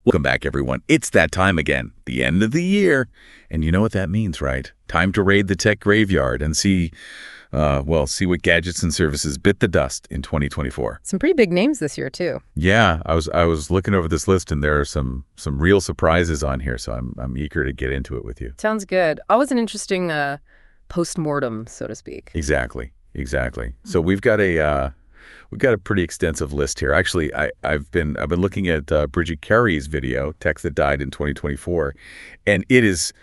Welcome back, everyone. It's that time again, the end of the year. And you know what that means, right? Time to raid the tech graveyard and see what gadgets and services bit the dust in 2024. Some pretty big names this year, too. Yeah, I was looking over this list, and there are some real surprises on here, so I'm eager to get into it with you. Sounds good. Always an interesting post-mortem, so to speak. Exactly. So we've got a pretty extensive list here. Actually, I've been looking at Bridget Carey's video, Tech That Died in 2024, and it is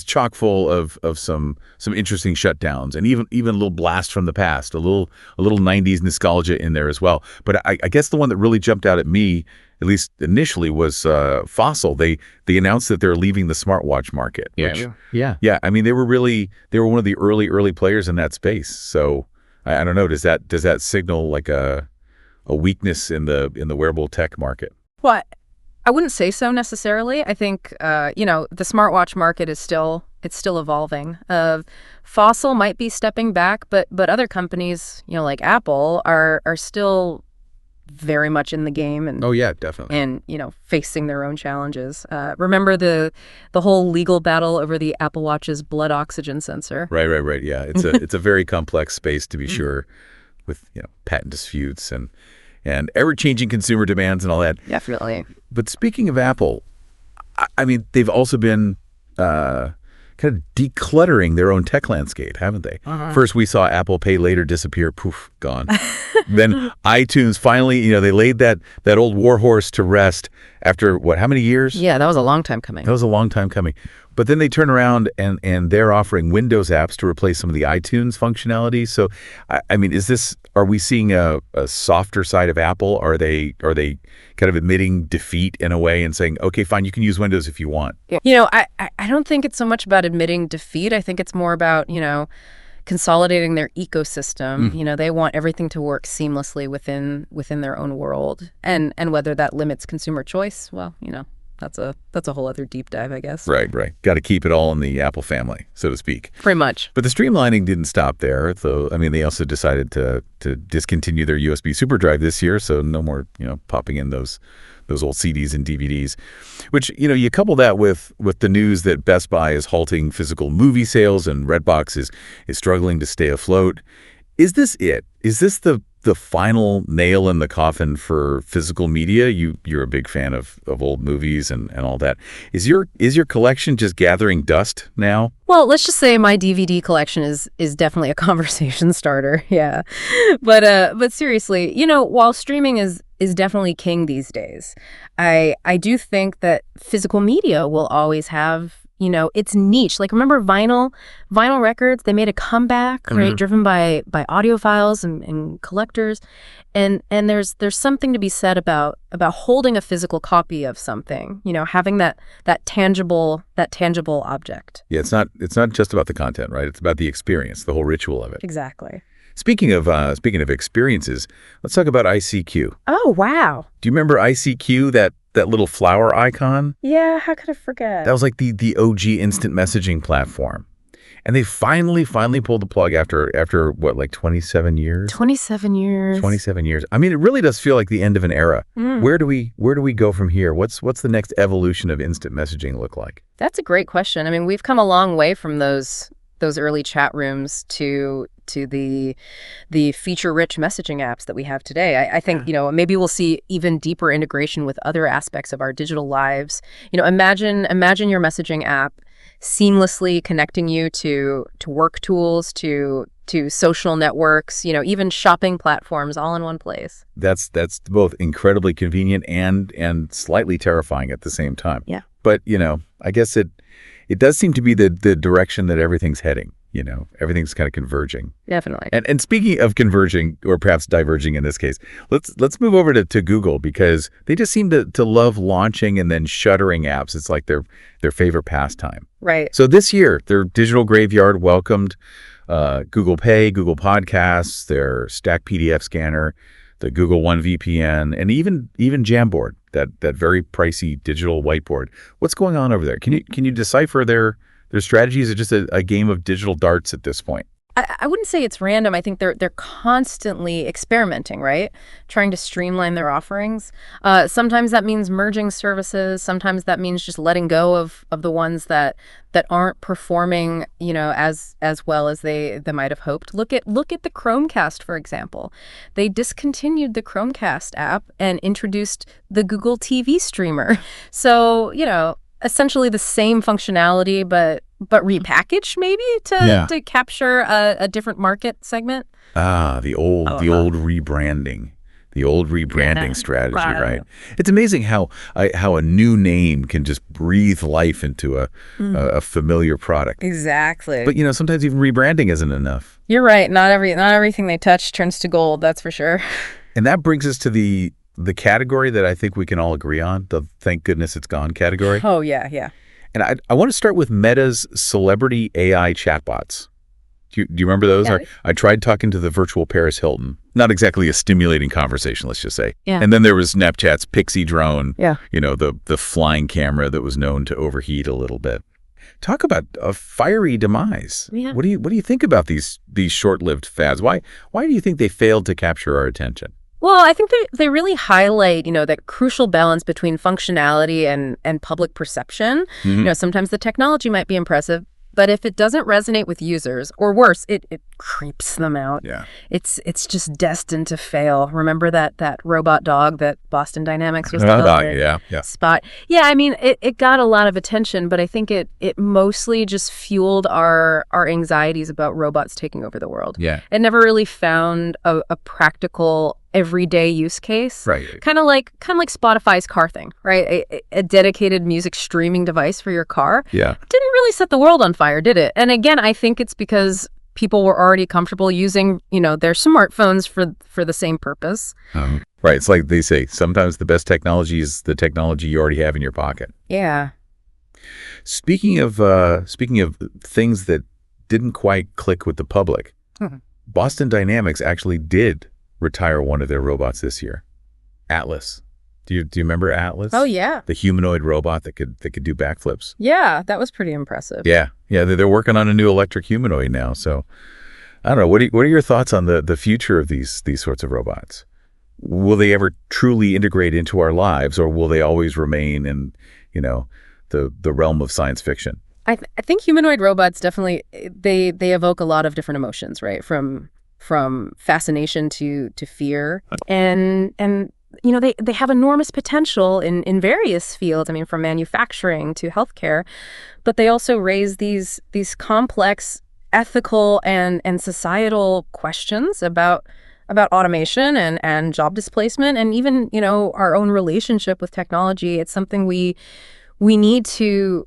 chock full of some interesting shutdowns and even a little blast from the past, a little 90s nostalgia in there as well. But I guess the one that really jumped out at me, at least initially, was Fossil. They announced that they're leaving the smartwatch market. Yeah. I mean, they were one of the early players in that space. So I don't know. Does that signal like a weakness in the wearable tech market? Well, I wouldn't say so necessarily. I think the smartwatch market is still evolving. Fossil might be stepping back, but other companies, like Apple, are still very much in the game and oh yeah, definitely, and facing their own challenges. Remember the whole legal battle over the Apple Watch's blood oxygen sensor? Right. Yeah, it's a very complex space, to be sure, with patent disputes and ever-changing consumer demands and all that. Definitely. But speaking of Apple, I mean, they've also been kind of decluttering their own tech landscape, haven't they? First, we saw Apple Pay Later disappear, poof, gone. Then iTunes finally, they laid that old warhorse to rest after, how many years? Yeah, that was a long time coming. But then they turn around and they're offering Windows apps to replace some of the iTunes functionality. So, I mean, are we seeing a softer side of Apple? Are they kind of admitting defeat in a way and saying, okay, fine, you can use Windows if you want? I don't think it's so much about admitting defeat. I think it's more about, consolidating their ecosystem. They want everything to work seamlessly within their own world. And whether that limits consumer choice, well, that's a whole other deep dive, I guess. Right. Got to keep it all in the Apple family, so to speak. Pretty much. But the streamlining didn't stop there. So, I mean, they also decided to discontinue their USB SuperDrive this year, so no more, popping in those old CDs and DVDs. Which, you couple that with the news that Best Buy is halting physical movie sales and Redbox is struggling to stay afloat. Is this it? Is this the final nail in the coffin for physical media? You're a big fan of old movies and all that. Is your collection just gathering dust now? Well, let's just say my DVD collection is definitely a conversation starter. Yeah. But seriously, while streaming is definitely king these days, I do think that physical media will always have its niche. Like, remember vinyl records? They made a comeback, right? Driven by audiophiles and collectors, and there's something to be said about holding a physical copy of something. Having that tangible object. Yeah, it's not just about the content, right? It's about the experience, the whole ritual of it. Exactly. Speaking of experiences, let's talk about ICQ. Oh, wow. Do you remember ICQ, that little flower icon? Yeah, how could I forget? That was like the OG instant messaging platform. And they finally pulled the plug after what, like 27 years? 27 years. 27 years. I mean, it really does feel like the end of an era. Where do we go from here? What's the next evolution of instant messaging look like? That's a great question. I mean, we've come a long way from those early chat rooms to the feature-rich messaging apps that we have today. I think, maybe we'll see even deeper integration with other aspects of our digital lives. Imagine your messaging app seamlessly connecting you to work tools, to social networks, even shopping platforms, all in one place. That's both incredibly convenient and slightly terrifying at the same time. Yeah. But, I guess it does seem to be the direction that everything's heading. Everything's kind of converging. Definitely. And speaking of converging, or perhaps diverging in this case, let's move over to Google, because they just seem to love launching and then shuttering apps. It's like their favorite pastime. Right. So this year, their digital graveyard welcomed Google Pay, Google Podcasts, their Stack PDF scanner, the Google One VPN, and even Jamboard, that very pricey digital whiteboard. What's going on over there? Can you decipher their strategy? Is it just a game of digital darts at this point? I wouldn't say it's random. I think they're constantly experimenting, right? Trying to streamline their offerings. Sometimes that means merging services. Sometimes that means just letting go of the ones that aren't performing, as well as they might have hoped. Look at the Chromecast, for example. They discontinued the Chromecast app and introduced the Google TV streamer. So, essentially the same functionality, but repackaged maybe to capture a different market segment. The old rebranding. The old rebranding strategy, right? It's amazing how a new name can just breathe life into a familiar product. Exactly. But sometimes even rebranding isn't enough. You're right. Not everything they touch turns to gold. That's for sure. And that brings us to the category that I think we can all agree on, the thank goodness it's gone category. Oh, yeah. And I want to start with Meta's celebrity AI chatbots. Do you remember those? Yeah. I tried talking to the virtual Paris Hilton. Not exactly a stimulating conversation, let's just say. Yeah. And then there was Snapchat's Pixie drone. Yeah. The flying camera that was known to overheat a little bit. Talk about a fiery demise. Yeah. What do you think about these short-lived fads? Why do you think they failed to capture our attention? Well, I think they really highlight, that crucial balance between functionality and public perception. Mm-hmm. Sometimes the technology might be impressive, but if it doesn't resonate with users, or worse, it creeps them out. Yeah. It's just destined to fail. Remember that robot dog that Boston Dynamics was developing? Yeah. Spot. Yeah, I mean, it got a lot of attention, but I think it mostly just fueled our anxieties about robots taking over the world. Yeah. It never really found a practical everyday use case. Right. Kind of like Spotify's car thing, right? A dedicated music streaming device for your car. Yeah. Didn't really set the world on fire, did it? And again, I think it's because people were already comfortable using, their smartphones for the same purpose. Right. It's like they say, sometimes the best technology is the technology you already have in your pocket. Yeah. Speaking of things that didn't quite click with the public, Boston Dynamics actually did retire one of their robots this year, Atlas. Do you remember Atlas? Oh yeah. The humanoid robot that could do backflips. Yeah, that was pretty impressive. Yeah. They're working on a new electric humanoid now. So I don't know. What are your thoughts on the future of these sorts of robots? Will they ever truly integrate into our lives, or will they always remain in the realm of science fiction? I think humanoid robots definitely they evoke a lot of different emotions, right? From fascination to fear, and they have enormous potential in various fields. I mean, from manufacturing to healthcare, but they also raise these complex ethical and societal questions about automation and job displacement, and even our own relationship with technology. It's something we need to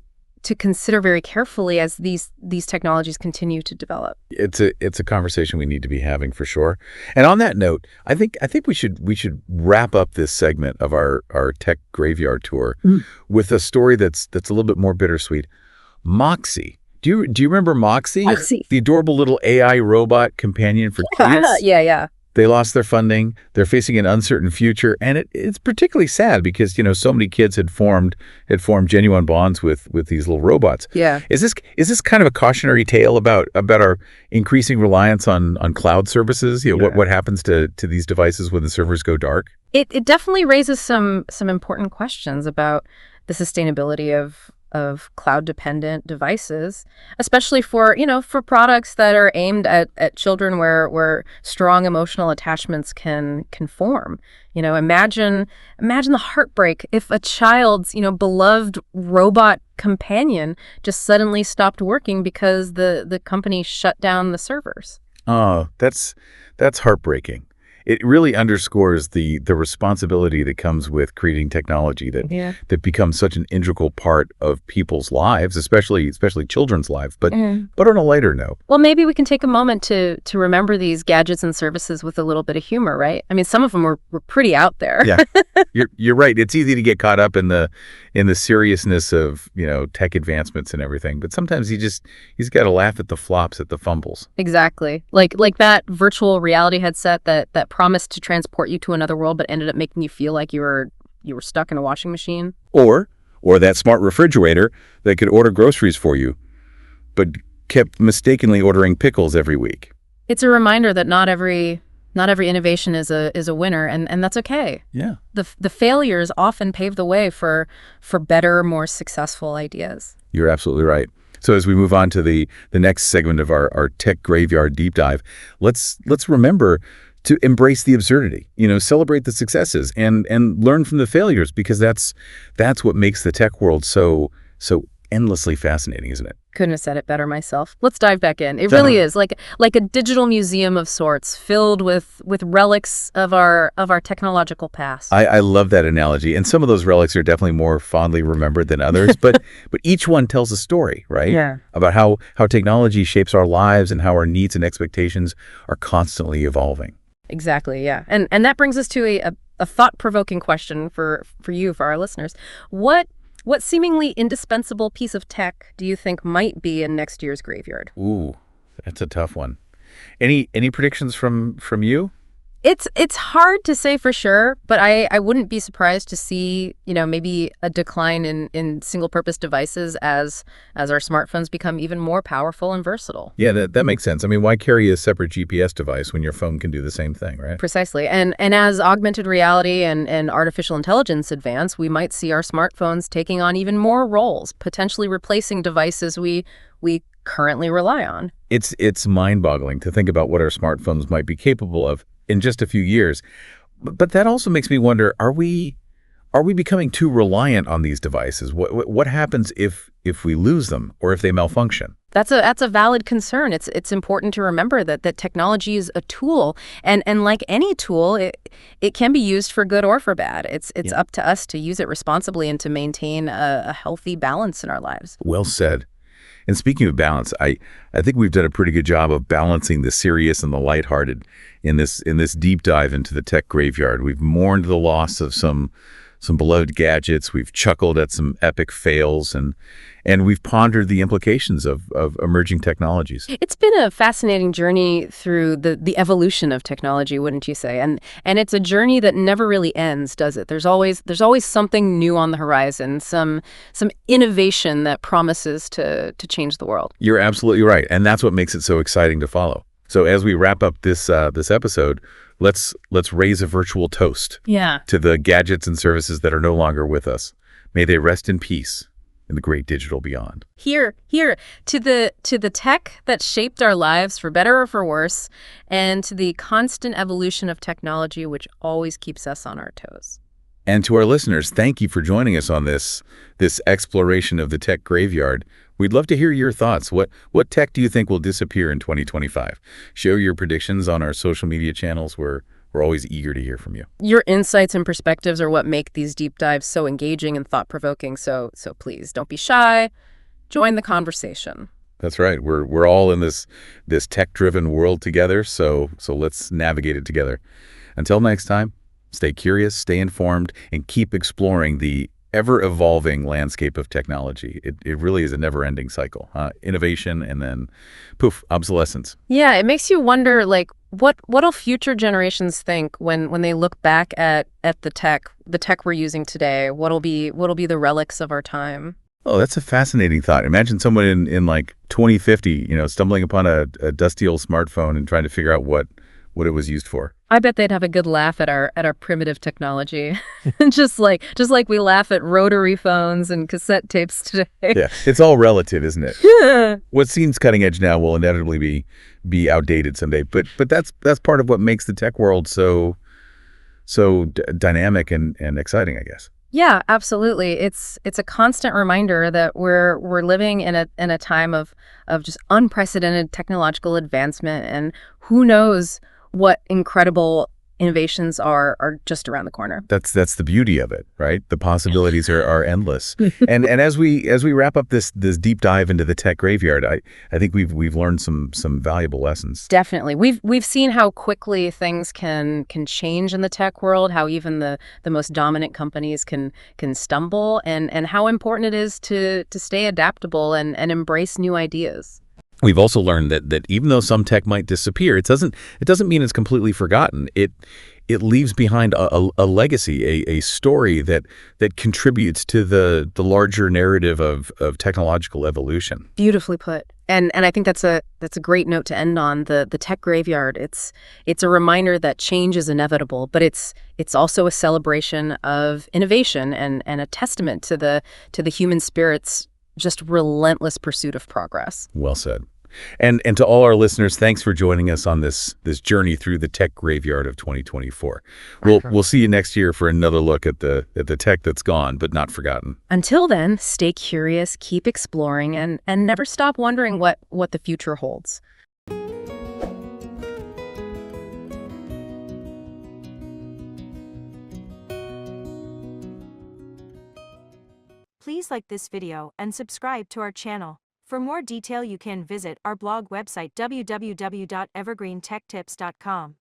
consider very carefully as these technologies continue to develop. It's a conversation we need to be having for sure. And on that note, I think we should wrap up this segment of our tech graveyard tour with a story that's a little bit more bittersweet. Moxie. Do you remember Moxie? Moxie. The adorable little AI robot companion for kids? Yeah. They lost their funding. They're facing an uncertain future, and it's particularly sad because so many kids had formed genuine bonds with these little robots. Yeah. Is this kind of a cautionary tale about our increasing reliance on cloud services? What happens to these devices when the servers go dark? It definitely raises some important questions about the sustainability of cloud-dependent devices, especially for products that are aimed at children where strong emotional attachments can form. Imagine the heartbreak if a child's beloved robot companion just suddenly stopped working because the company shut down the servers. Oh, that's heartbreaking. It really underscores the responsibility that comes with creating technology that becomes such an integral part of people's lives, especially children's lives. But on a lighter note, well, maybe we can take a moment to remember these gadgets and services with a little bit of humor, right? I mean, some of them were pretty out there. Yeah, you're right. It's easy to get caught up in the seriousness of tech advancements and everything, but sometimes he's got to laugh at the flops, at the fumbles. Exactly, like that virtual reality headset that promised to transport you to another world, but ended up making you feel like you were stuck in a washing machine. Or that smart refrigerator that could order groceries for you, but kept mistakenly ordering pickles every week. It's a reminder that not every innovation is a winner, and that's okay. Yeah. The failures often pave the way for better, more successful ideas. You're absolutely right. So as we move on to the next segment of our tech graveyard deep dive, let's remember to embrace the absurdity, celebrate the successes and learn from the failures, because that's what makes the tech world so endlessly fascinating, isn't it? Couldn't have said it better myself. Let's dive back in. It really is like a digital museum of sorts, filled with relics of our technological past. I love that analogy. And some of those relics are definitely more fondly remembered than others, but each one tells a story, right? Yeah. About how technology shapes our lives and how our needs and expectations are constantly evolving. Exactly, yeah. And that brings us to a thought-provoking question for our listeners. What seemingly indispensable piece of tech do you think might be in next year's graveyard? Ooh, that's a tough one. Any predictions from you? It's hard to say for sure, but I wouldn't be surprised to see, maybe a decline in single-purpose devices as our smartphones become even more powerful and versatile. Yeah, that makes sense. I mean, why carry a separate GPS device when your phone can do the same thing, right? Precisely. And as augmented reality and artificial intelligence advance, we might see our smartphones taking on even more roles, potentially replacing devices we currently rely on. It's mind-boggling to think about what our smartphones might be capable of in just a few years. But that also makes me wonder, are we becoming too reliant on these devices? What happens if we lose them or if they malfunction? That's a valid concern. It's important to remember that technology is a tool, and like any tool, it can be used for good or for bad. It's up to us to use it responsibly and to maintain a healthy balance in our lives. Well said. And speaking of balance, I think we've done a pretty good job of balancing the serious and the lighthearted in this deep dive into the tech graveyard. We've mourned the loss of some beloved gadgets. We've chuckled at some epic fails, and we've pondered the implications of emerging technologies. It's been a fascinating journey through the evolution of technology, wouldn't you say? And it's a journey that never really ends, does it? There's always something new on the horizon, some innovation that promises to change the world. You're absolutely right, and that's what makes it so exciting to follow. So as we wrap up this episode, let's raise a virtual toast to the gadgets and services that are no longer with us. May they rest in peace in the great digital beyond. Here to the tech that shaped our lives for better or for worse, and to the constant evolution of technology which always keeps us on our toes. And to our listeners, thank you for joining us on this exploration of the tech graveyard. We'd love to hear your thoughts. What tech do you think will disappear in 2025? Share your predictions on our social media channels. We're always eager to hear from you. Your insights and perspectives are what make these deep dives so engaging and thought-provoking. So please don't be shy. Join the conversation. That's right. We're all in this tech-driven world together. So let's navigate it together. Until next time, stay curious, stay informed, and keep exploring the ever-evolving landscape of technology. It really is a never-ending cycle. Innovation and then, poof, obsolescence. Yeah, it makes you wonder, like, what'll future generations think when they look back at the tech we're using today? What'll be the relics of our time? Oh, that's a fascinating thought. Imagine someone in like 2050, stumbling upon a dusty old smartphone and trying to figure out what it was used for. I bet they'd have a good laugh at our primitive technology, just like we laugh at rotary phones and cassette tapes today. Yeah, it's all relative, isn't it? Yeah. What seems cutting edge now will inevitably be outdated someday. But that's part of what makes the tech world so dynamic and exciting, I guess. Yeah, absolutely. It's a constant reminder that we're living in a time of just unprecedented technological advancement, and who knows what incredible innovations are just around the corner. That's the beauty of it, right? The possibilities are endless. And as we wrap up this deep dive into the tech graveyard, I think we've learned some valuable lessons. Definitely. We've seen how quickly things can change in the tech world, how even the most dominant companies can stumble, and how important it is to stay adaptable and embrace new ideas. We've also learned that even though some tech might disappear, it doesn't mean it's completely forgotten. It leaves behind a legacy, a story that contributes to the larger narrative of technological evolution. Beautifully put. And I think that's a great note to end on. The tech graveyard. It's a reminder that change is inevitable, but it's also a celebration of innovation and a testament to the human spirit's just relentless pursuit of progress. Well said. And to all our listeners, thanks for joining us on this journey through the tech graveyard of 2024. We'll see you next year for another look at the tech that's gone but not forgotten. Until then, stay curious, keep exploring, and never stop wondering what the future holds. Please like this video and subscribe to our channel. For more detail, you can visit our blog website www.evergreentechtips.com.